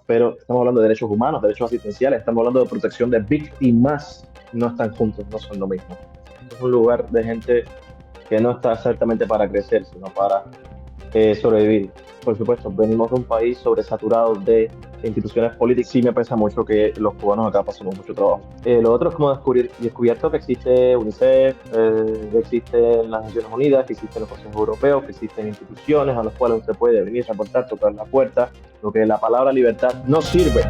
pero estamos hablando de derechos humanos, derechos asistenciales, estamos hablando de protección de víctimas, no están juntos, no son lo mismo. Esto es un lugar de gente que no está exactamente para crecer, sino para sobrevivir. Por supuesto, venimos de un país sobresaturado de instituciones políticas. Sí me pesa mucho que los cubanos acá pasamos mucho trabajo. Lo otro es como descubierto que existe UNICEF, que existen las Naciones Unidas, que existen los consejos europeos, que existen instituciones a las cuales usted puede venir, reportar, tocar la puerta, lo que la palabra libertad no sirve.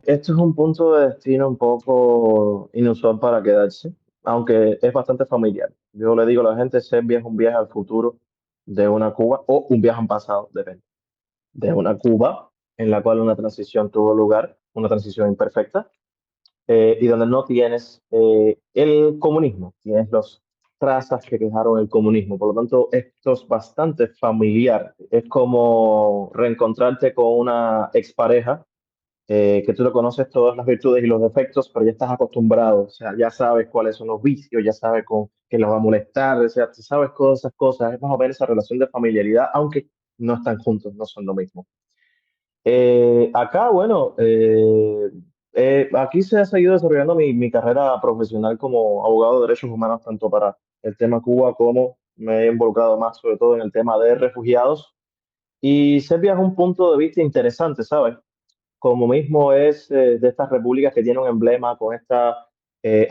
Esto es un punto de destino un poco inusual para quedarse, aunque es bastante familiar. Yo le digo a la gente, Serbia es un viaje al futuro de una Cuba o un viaje al pasado, depende, de una Cuba en la cual una transición tuvo lugar, una transición imperfecta, y donde no tienes el comunismo, tienes los trazas que dejaron el comunismo. Por lo tanto, esto es bastante familiar. Es como reencontrarte con una expareja que tú le conoces todas las virtudes y los defectos, pero ya estás acostumbrado, o sea, ya sabes cuáles son los vicios, ya sabes con qué los va a molestar, o sea, tú sabes todas esas cosas, es más o menos esa relación de familiaridad, aunque no están juntos, no son lo mismo. Acá, bueno, aquí se ha seguido desarrollando mi carrera profesional como abogado de derechos humanos, tanto para el tema Cuba como me he involucrado más, sobre todo en el tema de refugiados. Y Serbia es un punto de vista interesante, ¿sabes? Como mismo es de estas repúblicas que tiene un emblema con esta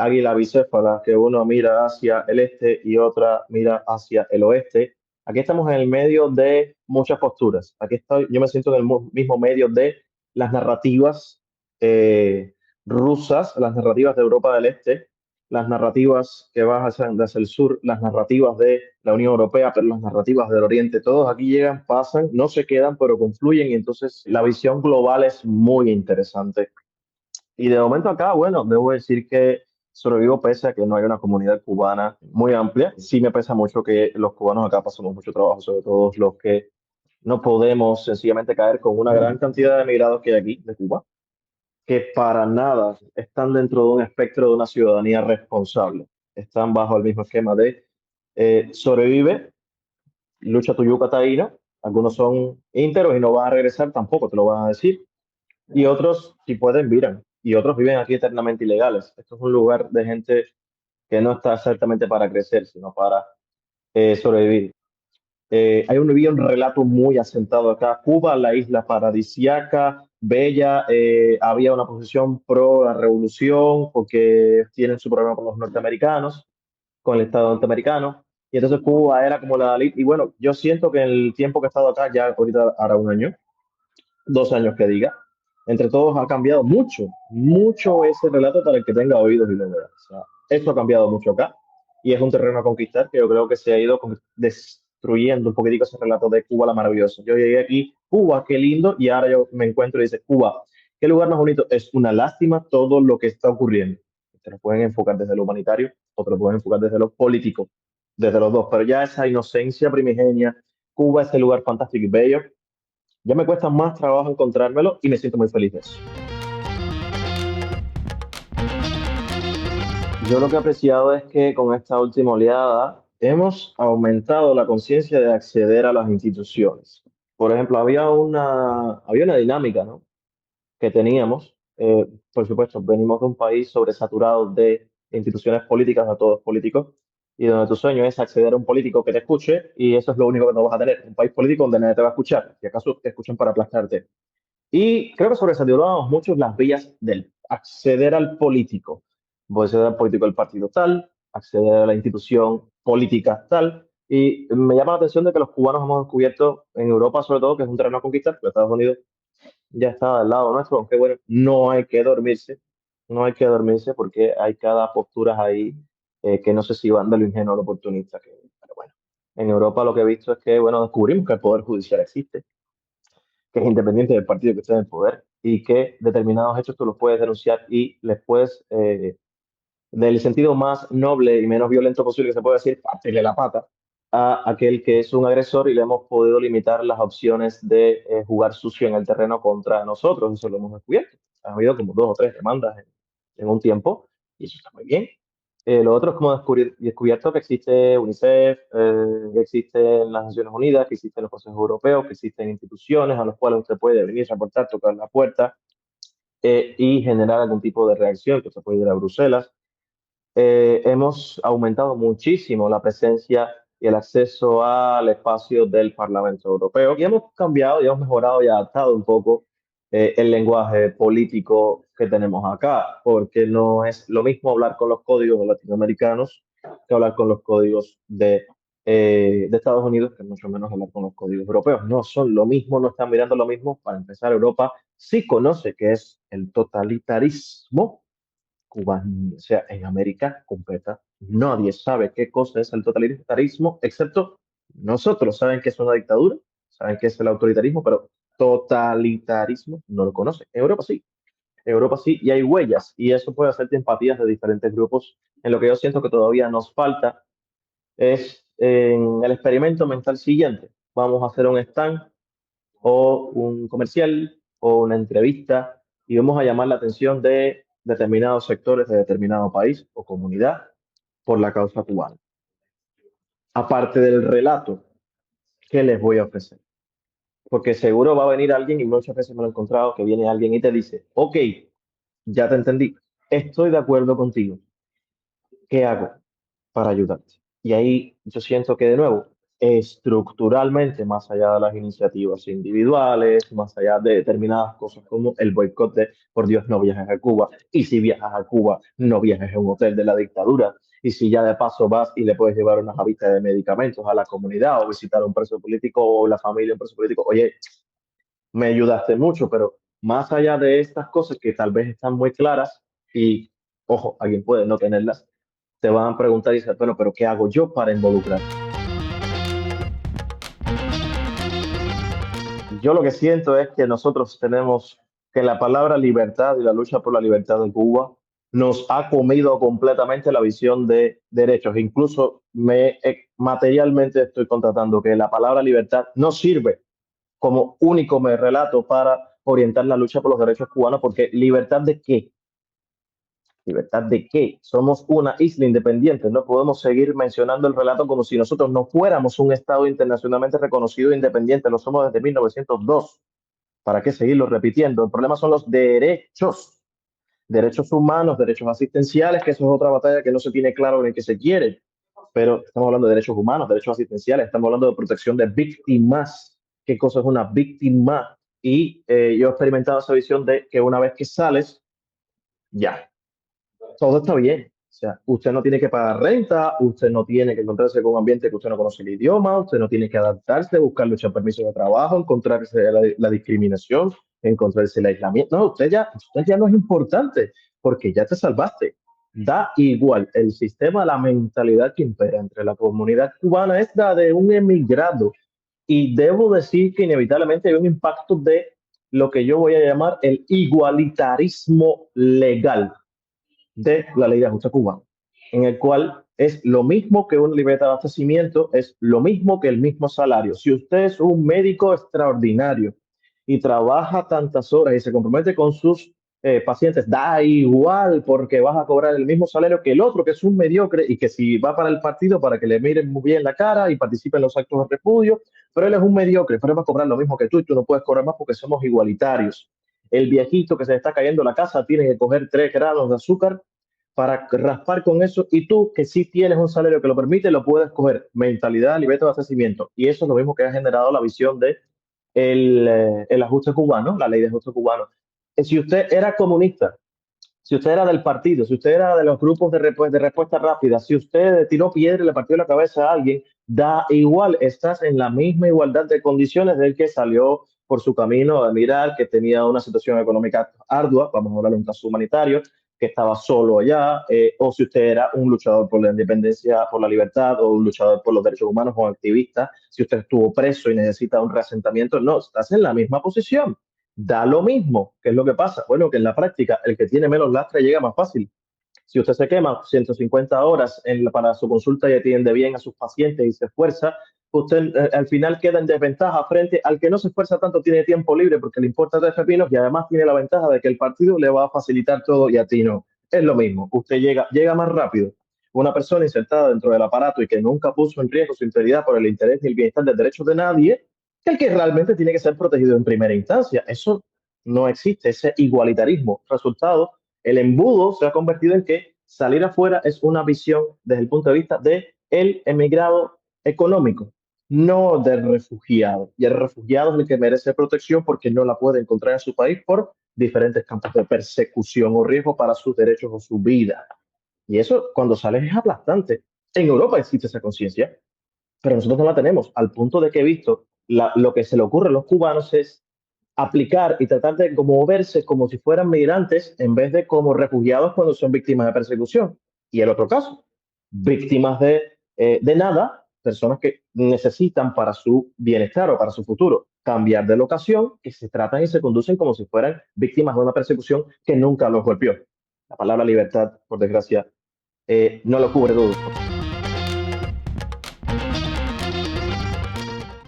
águila bicéfala, que uno mira hacia el este y otra mira hacia el oeste. Aquí estamos en el medio de muchas posturas. Aquí estoy, yo me siento en el mismo medio de las narrativas eh, rusas, las narrativas de Europa del Este, las narrativas que van hacia el sur, las narrativas de la Unión Europea, pero las narrativas del Oriente, todos aquí llegan, pasan, no se quedan, pero confluyen y entonces la visión global es muy interesante. Y de momento acá, bueno, debo decir que sobrevivo pese a que no hay una comunidad cubana muy amplia. Sí me pesa mucho que los cubanos acá pasamos mucho trabajo, sobre todo los que no podemos sencillamente caer con una gran cantidad de emigrados que hay aquí de Cuba, que para nada están dentro de un espectro de una ciudadanía responsable. Están bajo el mismo esquema de sobrevive, lucha tu yuca taína. Algunos son ínteros y no van a regresar, tampoco te lo van a decir. Y otros, si pueden, viran. Y otros viven aquí eternamente ilegales. Esto es un lugar de gente que no está exactamente para crecer, sino para sobrevivir. Había un relato muy asentado acá. Cuba, la isla paradisiaca, bella, había una posición pro la revolución porque tienen su problema con los norteamericanos, con el Estado norteamericano. Y entonces Cuba era como la... Y bueno, yo siento que en el tiempo que he estado acá, ya ahorita hará un año, 2 años que diga, entre todos ha cambiado mucho, mucho ese relato para el que tenga oídos y lo vea. O sea, esto ha cambiado mucho acá y es un terreno a conquistar que yo creo que se ha ido destruyendo un poquitico ese relato de Cuba la maravillosa. Yo llegué aquí, Cuba, qué lindo, y ahora yo me encuentro y dice, Cuba, qué lugar más bonito. Es una lástima todo lo que está ocurriendo. Te lo pueden enfocar desde lo humanitario o te lo pueden enfocar desde lo político, desde los dos, pero ya esa inocencia primigenia, Cuba es el lugar fantástico y bello, ya me cuesta más trabajo encontrármelo y me siento muy feliz de eso. Yo lo que he apreciado es que con esta última oleada hemos aumentado la conciencia de acceder a las instituciones. Por ejemplo, había una dinámica, ¿no?, que teníamos. Por supuesto, venimos de un país sobresaturado de instituciones políticas, a todos políticos, y donde tu sueño es acceder a un político que te escuche, y eso es lo único que no vas a tener. Un país político donde nadie te va a escuchar, si acaso te escuchan para aplastarte. Y creo que sobresaturábamos mucho las vías del acceder al político. Voy a acceder al político del partido tal, acceder a la institución política tal. Y me llama la atención de que los cubanos hemos descubierto en Europa, sobre todo, que es un terreno a conquistar, pero Estados Unidos ya está al lado nuestro, aunque bueno, no hay que dormirse, no hay que dormirse porque hay cada postura ahí que no sé si van de lo ingenuo a lo oportunista. Pero bueno, en Europa lo que he visto es que, bueno, descubrimos que el Poder Judicial existe, que es independiente del partido que esté en el poder y que determinados hechos tú los puedes denunciar y les puedes, del sentido más noble y menos violento posible que se puede decir, partirle la pata. a aquel que es un agresor y le hemos podido limitar las opciones de jugar sucio en el terreno contra nosotros. Eso lo hemos descubierto. Ha habido como 2 o 3 demandas en un tiempo y eso está muy bien. Lo otro es como descubierto que existe UNICEF, que existen las Naciones Unidas, que existen los consejos europeos, que existen instituciones a las cuales usted puede venir, reportar, tocar la puerta y generar algún tipo de reacción, que usted puede ir a Bruselas. Hemos aumentado muchísimo la presencia y el acceso al espacio del Parlamento Europeo y hemos cambiado y hemos mejorado y adaptado un poco el lenguaje político que tenemos acá, porque no es lo mismo hablar con los códigos latinoamericanos que hablar con los códigos de Estados Unidos, que mucho menos hablar con los códigos europeos. No son lo mismo, no están mirando lo mismo. Para empezar, Europa sí conoce qué es el totalitarismo. Cuba, o sea, en América completa, nadie sabe qué cosa es el totalitarismo, excepto nosotros. Saben que es una dictadura, saben que es el autoritarismo, pero totalitarismo no lo conocen. Europa sí, y hay huellas, y eso puede hacerte empatías de diferentes grupos. En lo que yo siento que todavía nos falta es en el experimento mental siguiente. Vamos a hacer un stand o un comercial o una entrevista y vamos a llamar la atención de determinados sectores de determinado país o comunidad por la causa cubana. Aparte del relato, ¿qué les voy a ofrecer? Porque seguro va a venir alguien, y muchas veces me lo he encontrado, que viene alguien y te dice, ok, ya te entendí, estoy de acuerdo contigo, ¿qué hago para ayudarte? Y ahí yo siento que, de nuevo, estructuralmente, más allá de las iniciativas individuales, más allá de determinadas cosas como el boicot de, por Dios, no viajes a Cuba, y si viajas a Cuba, no viajes a un hotel de la dictadura, y si ya de paso vas y le puedes llevar una javita de medicamentos a la comunidad o visitar a un preso político o la familia de un preso político, oye, me ayudaste mucho, pero más allá de estas cosas que tal vez están muy claras y, ojo, alguien puede no tenerlas, te van a preguntar y decir, bueno, pero ¿qué hago yo para involucrar? Yo lo que siento es que nosotros tenemos que la palabra libertad y la lucha por la libertad de Cuba nos ha comido completamente la visión de derechos. Incluso materialmente estoy contratando que la palabra libertad no sirve como único relato para orientar la lucha por los derechos cubanos, porque libertad de qué, libertad de qué, somos una isla independiente, no podemos seguir mencionando el relato como si nosotros no fuéramos un Estado internacionalmente reconocido e independiente, lo somos desde 1902. ¿Para qué seguirlo repitiendo? El problema son los derechos, derechos humanos, derechos asistenciales, que eso es otra batalla que no se tiene claro en qué se quiere, pero estamos hablando de derechos humanos, derechos asistenciales, estamos hablando de protección de víctimas. ¿Qué cosa es una víctima? Y yo he experimentado esa visión de que una vez que sales, ya, todo está bien. O sea, usted no tiene que pagar renta, usted no tiene que encontrarse con un ambiente que usted no conoce el idioma, usted no tiene que adaptarse, buscar luchar permiso de trabajo, encontrarse la discriminación, encontrarse el aislamiento. No, usted ya no es importante porque ya te salvaste. Da igual. El sistema, la mentalidad que impera entre la comunidad cubana es la de un emigrado. Y debo decir que inevitablemente hay un impacto de lo que yo voy a llamar el igualitarismo legal de la ley de ajuste cubano, en el cual es lo mismo que una libreta de abastecimiento, es lo mismo que el mismo salario. Si usted es un médico extraordinario y trabaja tantas horas y se compromete con sus pacientes, da igual porque vas a cobrar el mismo salario que el otro, que es un mediocre y que si va para el partido para que le miren muy bien la cara y participe en los actos de repudio, pero él es un mediocre, pero él va a cobrar lo mismo que tú y tú no puedes cobrar más porque somos igualitarios. El viejito que se le está cayendo la casa tiene que coger 3 grados de azúcar para raspar con eso y tú que sí tienes un salario que lo permite, lo puedes coger. Mentalidad, libertad de abastecimiento. Y eso es lo mismo que ha generado la visión de el ajuste cubano, la ley de ajuste cubano. Si usted era comunista, si usted era del partido, si usted era de los grupos de respuesta rápida, si usted tiró piedra y le partió la cabeza a alguien, da igual, estás en la misma igualdad de condiciones del que salió por su camino a mirar que tenía una situación económica ardua, vamos a hablar de un caso humanitario, que estaba solo allá, o si usted era un luchador por la independencia, por la libertad, o un luchador por los derechos humanos o activista, si usted estuvo preso y necesita un reasentamiento, no, estás en la misma posición. Da lo mismo. ¿Qué es lo que pasa? Bueno, que en la práctica el que tiene menos lastre llega más fácil. Si usted se quema 150 horas para su consulta y atiende bien a sus pacientes y se esfuerza, usted al final queda en desventaja frente al que no se esfuerza tanto, tiene tiempo libre porque le importa tres pepinos y además tiene la ventaja de que el partido le va a facilitar todo y a ti no. Es lo mismo, usted llega más rápido. Una persona insertada dentro del aparato y que nunca puso en riesgo su integridad por el interés ni el bienestar del derecho de nadie, que el que realmente tiene que ser protegido en primera instancia. Eso no existe, ese igualitarismo. Resultado, el embudo se ha convertido en que salir afuera es una visión desde el punto de vista del emigrado económico, no del refugiado. Y el refugiado es el que merece protección porque no la puede encontrar en su país por diferentes campos de persecución o riesgo para sus derechos o su vida. Y eso cuando sales es aplastante. En Europa existe esa conciencia, pero nosotros no la tenemos, al punto de que he visto lo que se le ocurre a los cubanos es aplicar y tratar de moverse como si fueran migrantes en vez de como refugiados cuando son víctimas de persecución. Y el otro caso, víctimas de nada, personas que necesitan para su bienestar o para su futuro cambiar de locación, que se tratan y se conducen como si fueran víctimas de una persecución que nunca los golpeó. La palabra libertad, por desgracia, no lo cubre todo.